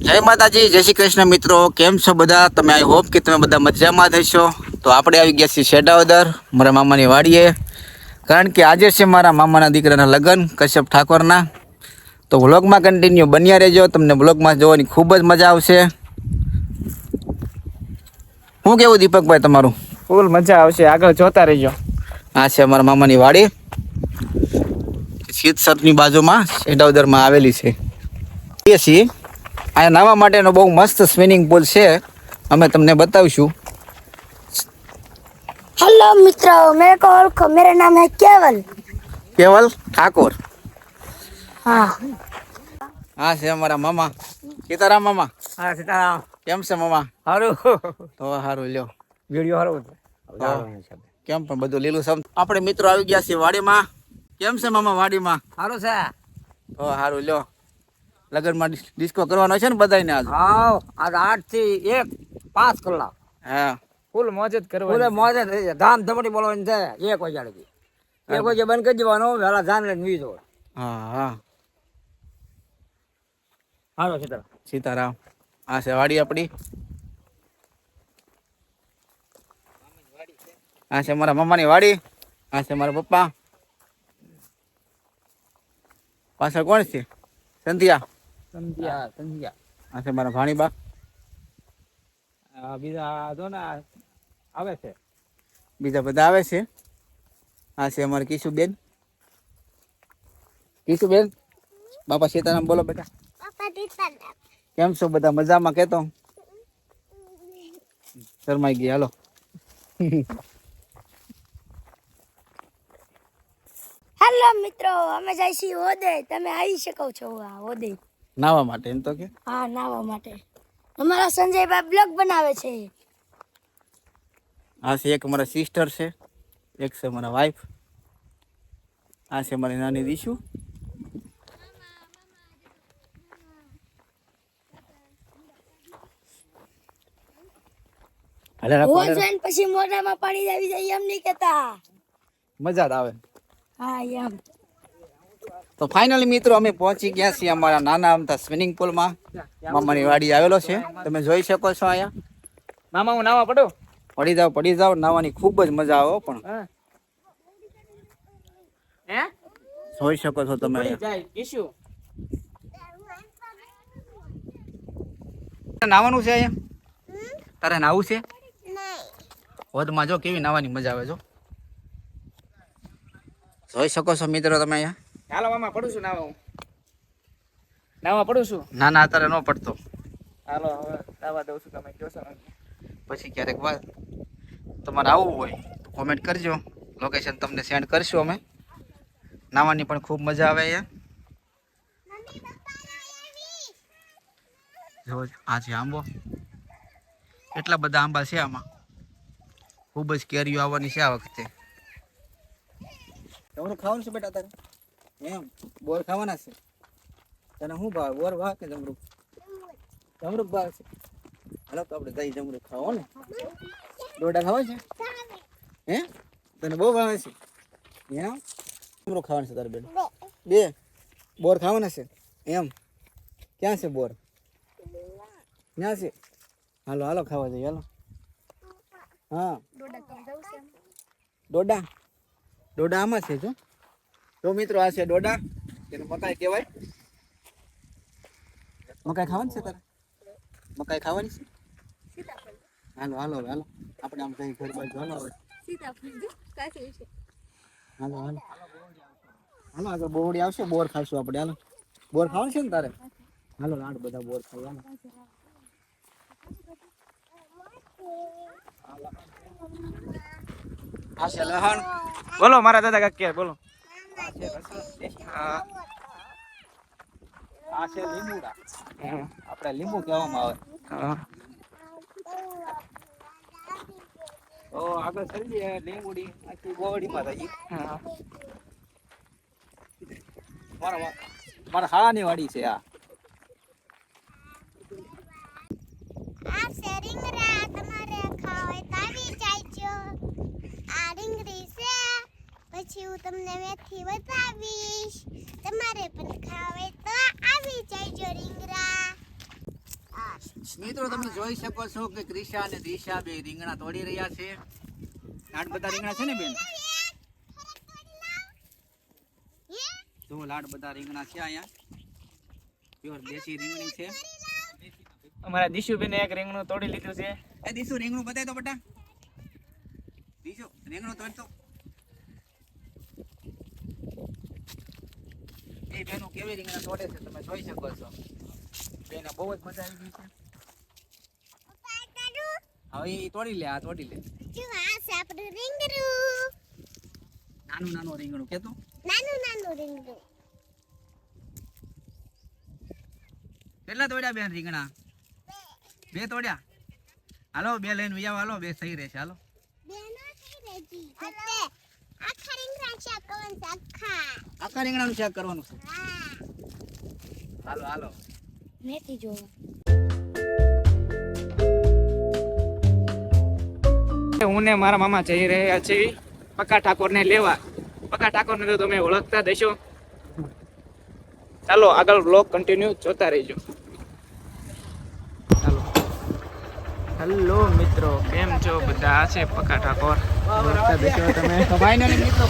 જય માતાજી, જય શ્રી કૃષ્ણ મિત્રો. કેમ છો બધા? તમે આઈ હોપ કે તમે બધા મજામાં થશો. તો આપણે આવી ગયા છીએ શેડાવદર મારા મામાની વાડીએ, કારણ કે આજે છે મારા મામાના દીકરાના લગ્ન કશ્યપ ઠાકોરના. તો વ્લોગમાં કન્ટિન્યુ બન્યા રહેજો, તમને વ્લોગમાં જોવાની ખૂબ જ મજા આવશે. શું કેવું દીપકભાઈ તમારું? ફૂલ મજા આવશે, આગળ જોતા રહેજો. આ છે અમારા મામાની વાડી, શીતસરની બાજુમાં શેડાવદરમાં આવેલી છે. અહીંયા નાહવા માટેનો બહુ મસ્ત સ્વિમિંગ પુલ છે, અમે તમને બતાવીશું. हेलो मित्रों, मेरे को ओळखो, मेरा नाम है केवल ઠાકોર. हाँ હા છે અમારા મામા સીતારામ. મામા હા સીતારામ. કેમ છે મામા? સારું તો સારું લ્યો. વિડીયો સારું. કેમ પણ બધું લીલું સમ. આપણે મિત્રો આવી ગયા છીએ વાડીમાં. કેમ છે મામા વાડીમાં? સારું છે. તો સારું લ્યો. લગનમાં ડિસ્કો કરવાનો છે ને બધાને આજ? હા, આજ 8 થી 5 કલાક હા, ફૂલ મોજ જ કરવાની. ફૂલ મોજ જ ધામ ધમડી બોલવાની છે. 1 વાગ્યા લગી 1 વાગે બંધ કરી દેવાનો, વેલા જાન લઈને વી જવો. હા હા. હાલો સીતારામ. સીતારામ. આ છે વાડી આપણી. આ છે મારા મામાની વાડી. આ છે મારા પપ્પા. પાછળ કોણ છે? સંધ્યા. સંધ્યા. આ છે મારા ભાણીબા. બીજા જો ને આવે છે. બીજા બધા આવે છે. આ છે અમારી કિશુબેન. કિશુબેન, બાપા સીતારામ બોલો બેટા. કેમ છો બધા? મજામાં? કેતો શરમાઈ ગઈ. હાલો. हेलो मित्रों, અમે જાય છીએ ઓદે. તમે આવી શકો છો આ ઓદે નાવા માટે એમ તો કે? હા, નાવા માટે. અમારા સંજયભાઈ બ્લોગ બનાવે છે. આ છે એક મારા સિસ્ટર છે, એક છે મારા વાઈફ. આ છે મારી નાની દીશુ. હાલે રાખો, હાલે રાખો. ભોજન પછી મોઢામાં પાણી આવી જાય એમ નહીં કહેતા. મજા જ આવે. હા એમ. તો ફાઇનલી મિત્રો અમે પહોંચી ગયા છીએ અમારા નાના અમથા સ્વિમિંગ પુલમાં. મામાની વાડી આવેલો છે, તમે જોઈ શકો છો. અહીંયા મામા હું નાવા પડો. પડી જાવ. નાવાની ખૂબ જ મજા આવે. પણ હે જોઈ શકો છો તમે અહીંયા. જાય ઈશ્યુ. નાવાનું છે અહીંયા? તારે નાવું છે? હોદમાં જો કેવી નાવાની મજા આવે. જો જોઈ શકો છો મિત્રો તમે અહીંયા. હાલો મામા પડું છું નાવા. હું નાવા પડું છું. ના ના, અત્યારે ન પડતો. હાલો હવે નાવા દઉં છું. તમે કહો છો પછી ક્યારેક વાર તમારે આવવું હોય તો કોમેન્ટ કરજો, લોકેશન તમને સેન્ડ કરશું અમે. નાવાની પણ ખૂબ મજા આવે અહીંયા. જો આ છે આંબો. એટલા બધા આંબા છે આમાં. ખૂબ જ કેરીઓ આવવાની છે આ વખતે. જમરૂખ ખાવાનું છે બેટા તારે? એમ બોર ખાવાના છે? તને શું ભાવે? બોર ભાવે કે જમરૂખ? જમરૂખ ભાવે છે. હાલો તો આપણે દહીં જમરૂખ ખાવો ને. ડોડા ખાવા છે? હે, તને બહુ ભાવે છે? એમ જમરૂખ ખાવાનું છે તારે બેન? 2 બોર ખાવાના છે એમ? ક્યાં છે બોર? ક્યાં છે? હાલો હાલો ખાવા જઈએ. હાલો. હા, ડોડા આમાં છે. જો મિત્રો, આ છે ડોડા. તેને મકાઈ કહેવાય. મકાઈ ખાવાની છે તારે? મકાઈ ખાવાની છે? હાલો હાલો હાલો, આપણે આમ કઈ ઘર બાજુ. હાલો હાલો હાલો હાલો, આગળ બોરડી આવશે, બોર ખાઈશું આપણે. હાલો, બોર ખાવાનું છે ને તારે? હાલો, આઠ બધા બોર ખાવા. આ છે લહણ. બોલો મારા દાદા કાકી બોલો. આ છે લીંબુડા. આપણે લીંબુ કહેવામાં આવે. તો આગળ ચડી જઈએ. લીંબુડી આખી બોવડીમાં થઈ. મારા હાળાની વાડી છે આ. રીંગણા તમારે ખાવા તો આવી જાયજો. આ રીંગણી છે. પછી હું તમને મેથી બતાવીશ. તમારે પણ ખાવે તો આવી જાયજો રીંગણા. મિત્રો તમે જોઈ શકો છો કે ક્રિશા અને દિશા બે રીંગણા તોડી રહ્યા છે. લાડ બધા રીંગણા છે ને બેન? જો લાડ બધા રીંગણા છે અહીંયા. પ્યોર દેશી રીંગણી છે. અમારા દિશુબેને એક રીંગણું તોડી લીધું છે. એ દિશુ રીંગણું બતાય તો બેટા. દિશુ રીંગણું તોડ તો. એ બેનો કેવી રીંગણા તોડે છે તમે જોઈ શકો છો. બેને બહુ જ મજા આવી ગઈ છે. હવે ઈ તોડી લે, આ તોડી લે. જો આ છે આપણું રીંગણું. નાનું નાનું રીંગણું કેતો. નાનું નાનું રીંગણું. કેટલા તોડ્યા બેન રીંગણા? બે તોડ્યા. હાલો બે લઈને વિયાવ, હાલો બે સહી રહેશે. હાલો બેનો થઈ રેજી. જતે આખા રીંગણા શાક કરવાનું છે, આખા. આખા રીંગણાનું શાક કરવાનું છે. હા. હાલો હાલો. મેથી જોવા. હું ને મારા મામા જઈ રહ્યા છીએ પક્કા ઠાકોરને લેવા. પક્કા ઠાકોરને તો તમે ઓળખતા દેશો. ચાલો આગળ બ્લોગ કન્ટિન્યુ જોતા રહેજો. ચાલો. હેલો મિત્રો, કેમ છો બધા? આ છે પક્કા ઠાકોર. ઓળખતા દેશો તમે. તો ફાઇનલી મિત્રો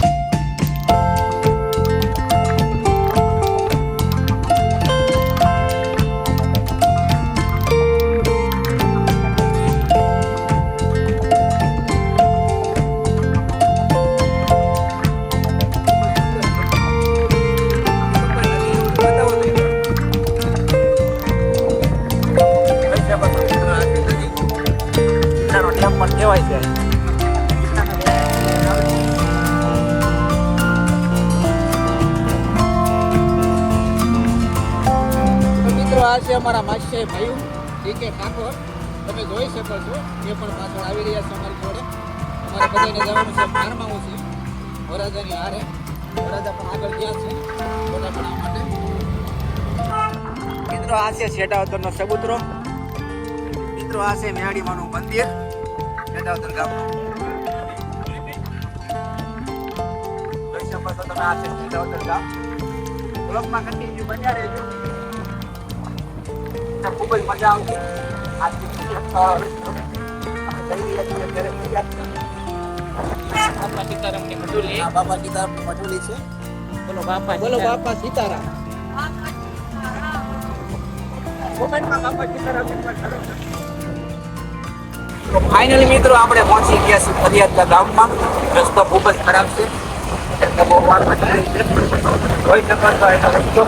કહેવાય છે. મિત્રો આ છે અમારા માસી ભાઈ ડીકે ઠાકોર. તમે જોઈ શકો છો એ પણ પાછળ આવી રહ્યા છે અમારી જોડે. અમારે બધાને જવાનું છે ફાર્મ હાઉસ છે વરાજાની હારે. વરાજા પણ આગળ ગયા છે ફોટા બનાવવા માટે. મિત્રો આ છે છેટાવતરનો ચબૂતરો. મિત્રો આ છે મેહાડીમાનું મંદિર છેટાવતર ગામનું. જોઈ શકો છો તમે આ છે છેટાવતર ગામ. બ્લોગમાં કન્ટિન્યુ બન્યા રહેજો. ખૂબ જ મજા આવશે. બાપા સીતારામની મઢુલી. બાપા સીતારામ મઢુલી છે. બોલો બાપા બોલો બાપા સીતારામ. તો ફાઇનલી મિત્રો આપણે પહોંચી ગયા છીએ ફરિયાદના ગામમાં. રસ્તો ખૂબ જ ખરાબ છે એટલે બહુ વાર પડી રહી છે. જોઈ શકો છો એનો રસ્તો.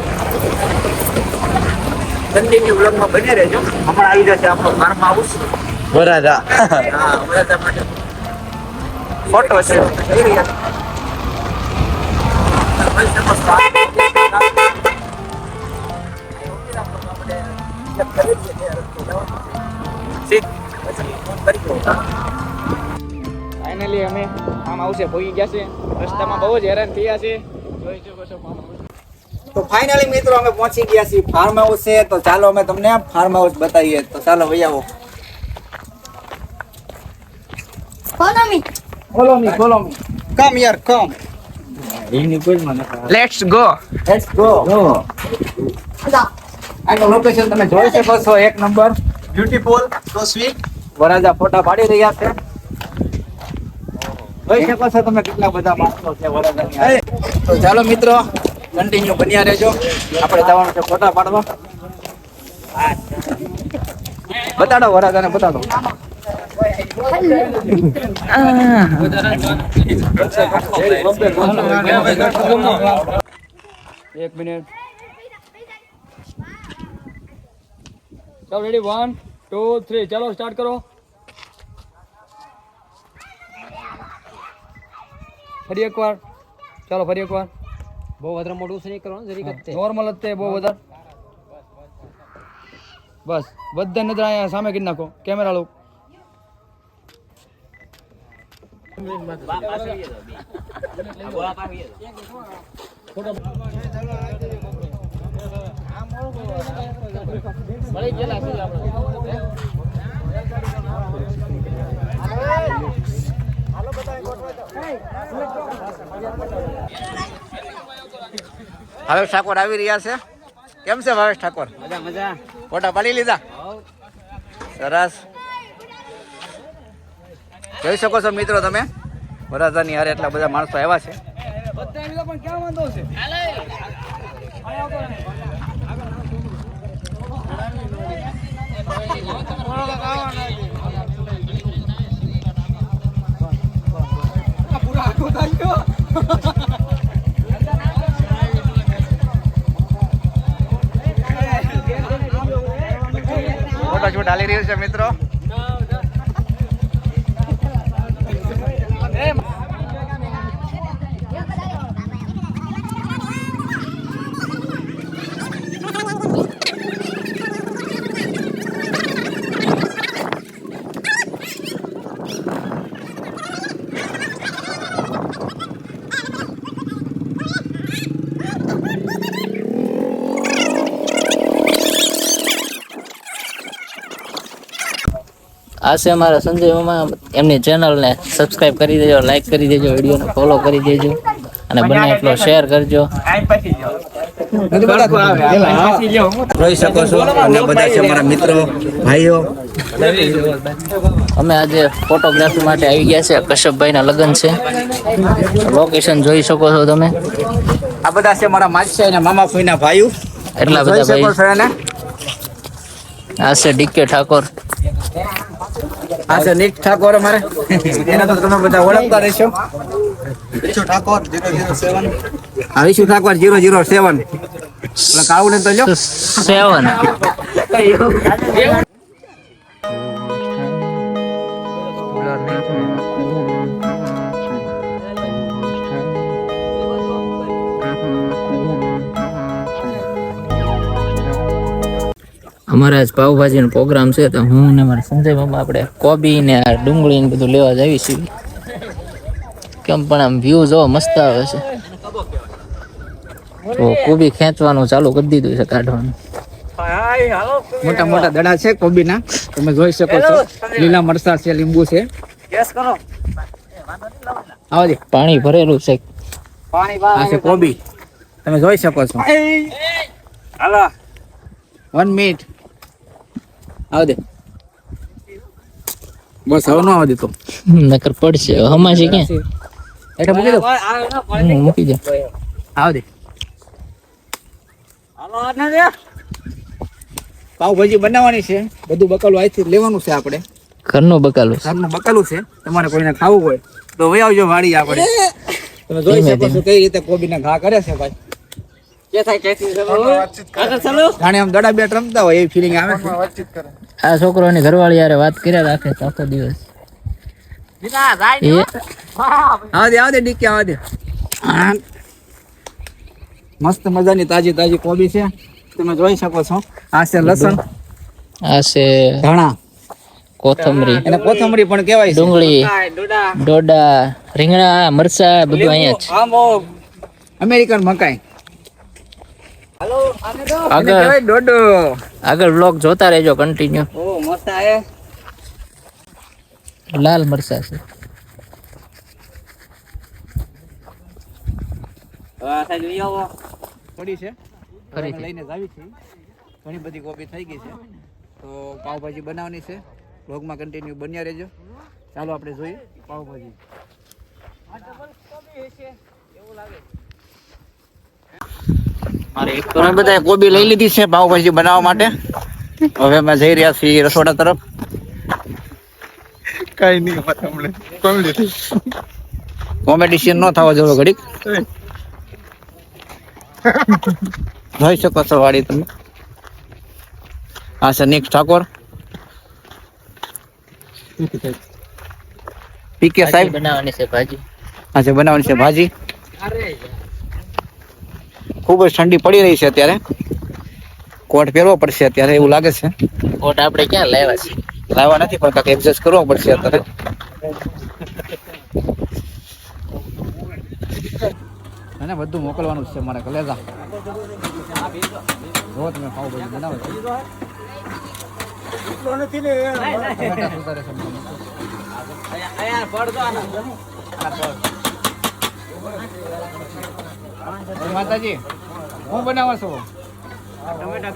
કન્ટિન્યુ બ્લોગમાં બની રહેજો. હમણાં આવી જશે આપણો ફાર્મ હાઉસ વરાજા. હા, વરાજા માટે ફોટો છે જઈ રહ્યા ફાઇનલી અમે ફાર્મ હાઉસે પહોંચી ગયા છે. રસ્તામાં બહુ જ હેરાન થયા છે. જોઈ શકો છો ફાર્મ હાઉસ. તો ફાઇનલી મિત્રો અમે પહોંચી ગયા છીએ ફાર્મ હાઉસ છે. તો ચાલો અમે તમને ફાર્મ હાઉસ બતાવીએ. તો ચાલો ભાઈ આવો. Follow me. Follow me, follow me. Come યાર come. Let's go. Let's go. આનું લોકેશન તમે જોઈ શકો છો. એક નંબર બ્યુટીફુલ, સો સ્વીટ. વરાજા ફોટા પાડી રહ્યા છે. જોઈ શકો છો તમે કેટલા બધા માણસો છે વરાજાની હારે. તો ચાલો મિત્રો કન્ટિન્યુ બન્યા રહેજો. આપણે જવાનું છે ફોટા પાડવા. બતાડો વરાજાને, બતાડો. એક મિનિટ. ચાલો રેડી, 1 2 3 ચાલો સ્ટાર્ટ કરો. ફરી એકવાર. ચાલો ફરી એકવાર. બહુ વધારે મોટું છે નહીં કરવાનું, જરીક જ તે. નોર્મલ જ તે, બહુ વધારે. બસ બધા નજર અહીંયા સામે કરી નાખો. કેમેરા લો. ભાવેશ ઠાકોર આવી રહ્યા છે. કેમ છે ભાવેશ ઠાકોર? મજા મજા. ફોટા પાડી લીધા? સરસ. જોઈ શકો છો મિત્રો તમે વરરાજાની હારે એટલા બધા માણસો આવ્યા છે. પણ ક્યાં વાંધો છે? ફોટો શૂટ હાલી રહ્યું છે મિત્રો. આ છે અમારા સંજય મામા. એમની ચેનલને સબસ્ક્રાઇબ કરી દેજો, લાઈક કરી દેજો, વિડીયોને ફોલો કરી દેજો અને બને એટલો શેર કરજો. જોઈ શકો છો અને બધા છે મારા મિત્રો ભાઈઓ. અમે આજે ફોટોગ્રાફી માટે આવી ગયા છે. કશ્યપભાઈના લગ્ન છે. લોકેશન જોઈ શકો છો તમે. આ બધા છે મારા માસી અને મામા ફોઈના ભાઈઓ. એટલા જોઈ બધા શકો છો ભાઈ. એને. આ છે ડીકે ઠાકોર. આ છે નિક ઠાકોર અમારે. એને તો તમે બધા ઓળખતા રહેશો. વિશુ ઠાકોર 007. હા, વિશુ ઠાકોર 007. એટલે કાવું ને તો જો 7. અમારે આજ પાવભાજીનો પ્રોગ્રામ છે તો હું ને મારા સંજય મામા આપણે કોબી ને આ ડુંગળી ને બધું લેવા જાવી છીએ. કેમ પણ આમ વ્યૂ જો મસ્ત આવે છે. તો કોબી ખેંચવાનું ચાલુ કરી દીધું છે, કાઢવાનું. મોટા મોટા દડા છે કોબીના. તમે જોઈ શકો છો. લીલા મરચા છે, લીંબુ છે. આવો દે. પાણી ભરેલું છે. આ છે કોબી. તમે જોઈ શકો છો. 1 મિનિટ. આવો દે. બસ હવે નો આવો દે તો. નકર પડશે હમાશી ક્યાં એટલે મૂકી દો. મૂકી દે. આવો દે. પાવભાજી બનાવવાની છે. બધું બકાલું અહીંથી લેવાનું છે આપણે. ઘરનું બકાલું છે. ઘરનું બકાલું છે. તમારે કોઈને ખાવું હોય તો વહી આવજો વાડી આપણે. તમે જોઈ શકો છો કઈ રીતે કોબીના ઘા કરે છે ભાઈ. જાણે આમ દડા બેટ રમતા હોય એવી ફિલિંગ આવે છે. આ છોકરોની ઘરવાળી યારે વાત કર્યા રાખે તો આખો દિવસ. આવો દે ડીકે આવો દે. મસ્ત મજાની તાજી તાજી કોબી છે. તમે જોઈ શકો છો. આ છે લસણ, આ છે ધાણા, કોથમરી, એને કોથમરી પણ કહેવાય છે. ડુંગળી, ડોડા, રીંગણા, મરચા બધું અહીંયા જ. અમેરિકન મકાઈ. આગળ ડોડો. આગળ વ્લોગ જોતા રહેજો કન્ટિન્યુ. ઓ મસ્ત આયે. લાલ મરચા છે. પડી છે. ફરીથી. લઈને જાવી છે. ઘણી બધી કોબી થઈ ગઈ છે. તો પાવભાજી બનાવવાની છે. વ્લોગમાં કન્ટિન્યુ બન્યા રહેજો. ચાલો આપણે જોઈએ પાવભાજી. અમે બધા કોબી લઈ લીધી છે પાવભાજી બનાવવા માટે. હવે અમે જઈ રહ્યા છીએ રસોડા તરફ. કઈ નહીં કોમેડી સીન ન થવા જોવો ઘડીક. જોઈ શકો છો વાડી તમે. આ છે નિક ઠાકોર, પીકે સાહેબ. બનાવવાની છે ભાજી. આ છે બનાવવાની છે ભાજી. ખૂબ જ ઠંડી પડી રહી છે અત્યારે. કોટ પહેરવો પડશે અત્યારે એવું લાગે છે. કોટ આપણે ક્યાં લાવ્યા છે? લાવવા નથી પણ કાંઈક એડજસ્ટ કરવો પડશે અત્યારે. અને બધું મોકલવાનું છે મારે કલેજા. જો તમે પાવભાજી બનાવો છો. માતાજી હું બનાવો છો? ટમેટા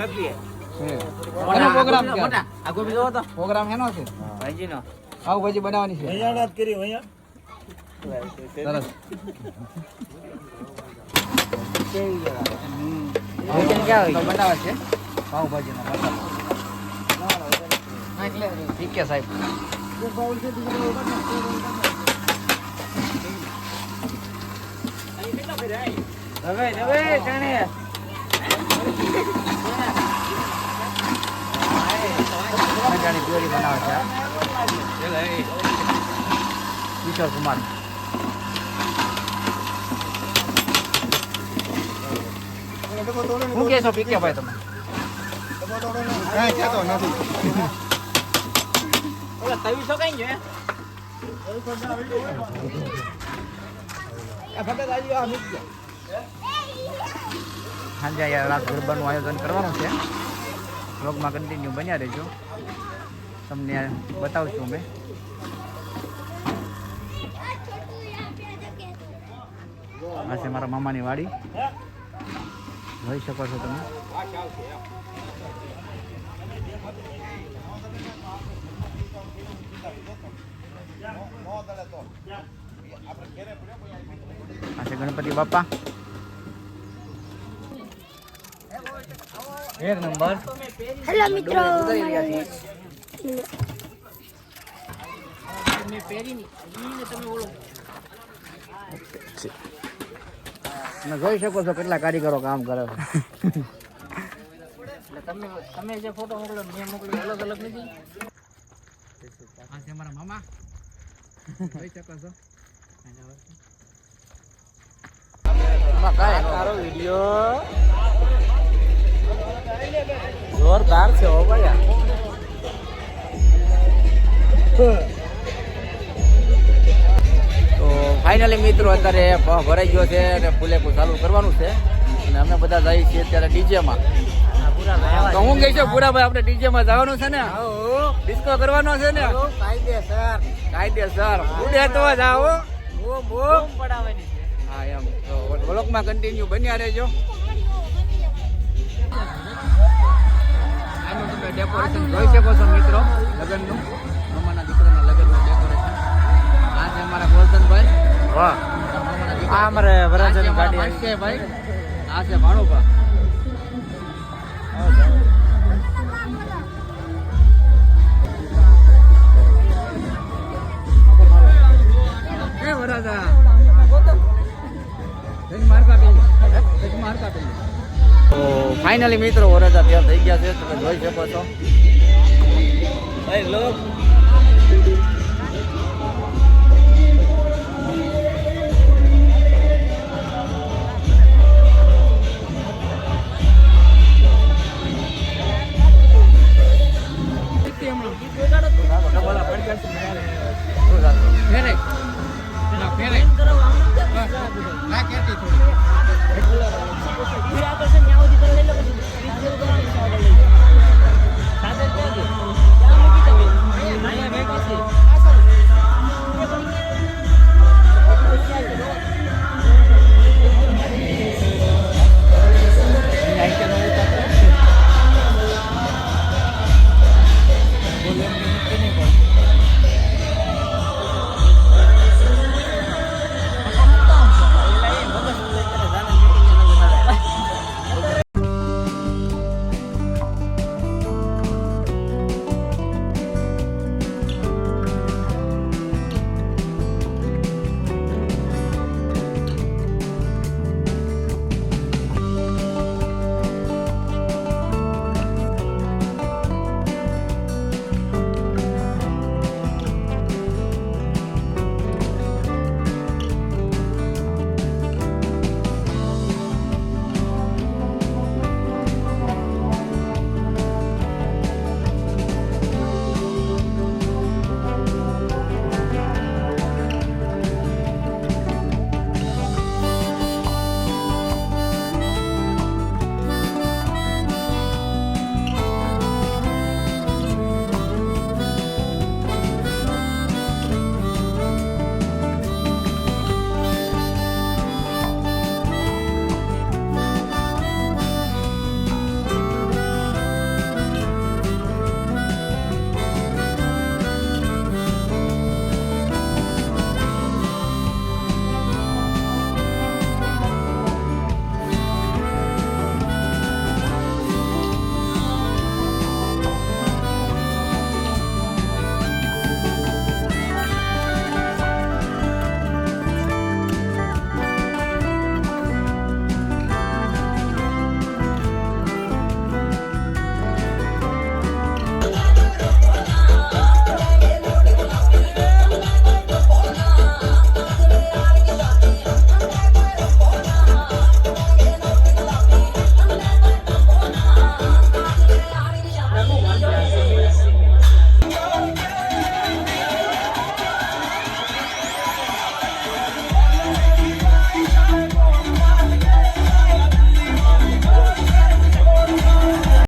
એનો પ્રોગ્રામ છે મોટા આ ગોબી જોવો તો પ્રોગ્રામ એનો છે ભાઈજીનો પાવભાજી બનાવવાની છે સરસ ક્યાં તો બનાવે છે પાવભાજીનો મસાલો ઠીક છે સાહેબ હવે જાણે મજાની પ્યોરી બનાવે છે કિશોર કુમાર શું કહેશો પીકે ભાઈ તમે કાંઈ કહેતો નથી. ઓલા 2300 કઈ છે સાંજે અહીંયા રાત ગરબાનું આયોજન કરવાનું છે વ્લોગમાં કન્ટિન્યુ બન્યા રહેજો તમને બતાવું છું મેં આ છે મારા મામાની વાડી જોઈ શકો છો તમે આ છે ગણપતિ બાપા એક નંબર હેલો મિત્રો તમે જોઈ શકો છો કેટલા કારીગરો કામ કરે છે તમે જે ફોટો મોકલ્યો મેં મોકલ્યો અલગ અલગ નથી આ છે મારા મામા જોઈ શકો છો તારો વિડિયો જોરદાર છે હો ભાઈ તો ફાઇનલી મિત્રો અત્યારે ભરાઈ ગયો છે અને ફૂલેકું ચાલુ કરવાનું છે અને અમે બધા જઈએ છીએ અત્યારે ડીજેમાં તો હું કહી છું પૂરાભાઈ આપણે ડીજેમાં જવાનું છે ને ડિસ્કો કરવાનો છે ને કાયદેસર ઉડે તો જ આવો બૂમ પડાવવાની છે હા એમ તો વ્લોગમાં કન્ટિન્યુ બન્યા રહેજો આનું તમે ડેકોરેશન જોઈ શકો છો મિત્રો લગ્નનું મામાના દીકરાના લગ્નનું ડેકોરેશન આ છે અમારા ગોરધનભાઈ વાહ મામાના આ દીકરા અમારે વરાજાની ગાડી આ છે ભાઈ આ છે ભાણુભા એ વરાજા તો ફાઇનલી મિત્રો વરાજા તૈયાર થઈ ગયા છે તમે જોઈ શકો છો ભાઈ લોક